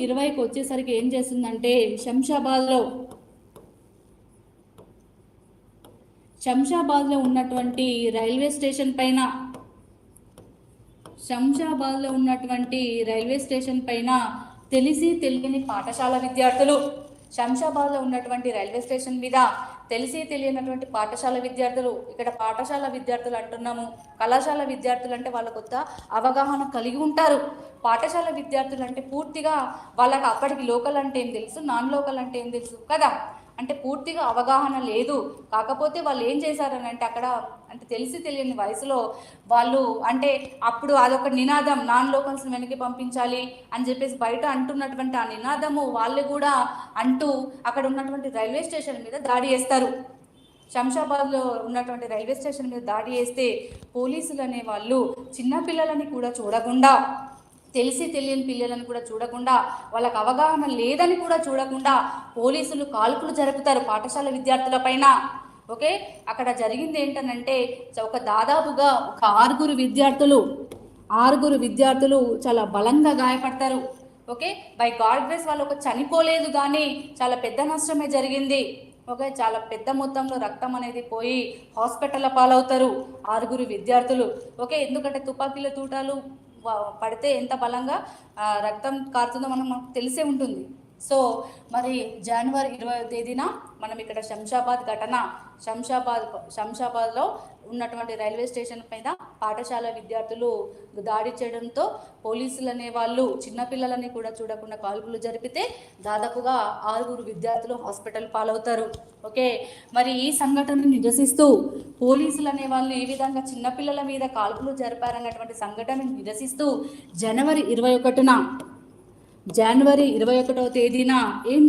20కి వచ్చేసరికి ఏం చేస్తుందంటే శంషాబాద్లో ఉన్నటువంటి రైల్వే స్టేషన్ పైన తెలిసి తెలియని పాఠశాల విద్యార్థులు శంషాబాద్లో ఉన్నటువంటి రైల్వే స్టేషన్ మీద తెలిసి తెలియనటువంటి పాఠశాల విద్యార్థులు, ఇక్కడ పాఠశాల విద్యార్థులు అంటున్నాము, కళాశాల విద్యార్థులు అంటే వాళ్ళ కొత్త అవగాహన కలిగి ఉంటారు. పాఠశాల విద్యార్థులు అంటే పూర్తిగా వాళ్ళకి అక్కడికి లోకల్ అంటే ఏం తెలుసు, నాన్ లోకల్ అంటే ఏం తెలుసు కదా, అంటే పూర్తిగా అవగాహన లేదు. కాకపోతే వాళ్ళు ఏం చేశారని అంటే అక్కడ అంటే తెలిసి తెలియని వయసులో వాళ్ళు అంటే అప్పుడు అదొక నినాదం, నాన్ లోకల్స్ని వెనక్కి పంపించాలి అని చెప్పేసి బయట అంటున్నటువంటి ఆ నినాదము వాళ్ళు కూడా అంటూ అక్కడ ఉన్నటువంటి రైల్వే స్టేషన్ మీద దాడి చేస్తారు. శంషాబాద్లో ఉన్నటువంటి రైల్వే స్టేషన్ మీద దాడి చేస్తే పోలీసులు అనే వాళ్ళు చిన్నపిల్లలని కూడా చూడకుండా, తెలిసి తెలియని పిల్లలను కూడా చూడకుండా, వాళ్ళకి అవగాహన లేదని కూడా చూడకుండా పోలీసులు కాల్పులు జరుపుతారు పాఠశాల విద్యార్థుల పైన. ఓకే, అక్కడ జరిగింది ఏంటనంటే ఒక దాదాపుగా ఒక ఆరుగురు విద్యార్థులు చాలా బలంగా గాయపడతారు. ఓకే, బై గాడ్ గ్రేస్ వాళ్ళు ఒక చనిపోలేదు, కానీ చాలా పెద్ద నష్టమే జరిగింది. ఓకే, చాలా పెద్ద మొత్తంలో రక్తం అనేది పోయి హాస్పిటల్ పాలవుతారు 6 విద్యార్థులు. ఓకే, ఎందుకంటే తుపాకీల తూటాలు పడితే ఎంత బలంగా రక్తం కారుతుందో మనకు తెలిసే ఉంటుంది. సో మరి జనవరి 20వ తేదీన మనం ఇక్కడ శంషాబాద్లో ఉన్నటువంటి రైల్వే స్టేషన్ పైన పాఠశాల విద్యార్థులు దాడి చేయడంతో పోలీసులు అనే వాళ్ళు చిన్నపిల్లలని కూడా చూడకుండా కాల్పులు జరిపితే దాదాపుగా 6 విద్యార్థులు హాస్పిటల్ పాలవుతారు. ఓకే, మరి ఈ సంఘటనను నిరసిస్తూ పోలీసులు అనే వాళ్ళు ఈ విధంగా చిన్నపిల్లల మీద కాల్పులు జరిపారన్నటువంటి సంఘటనను నిరసిస్తూ జనవరి 21వ తేదీన ఏం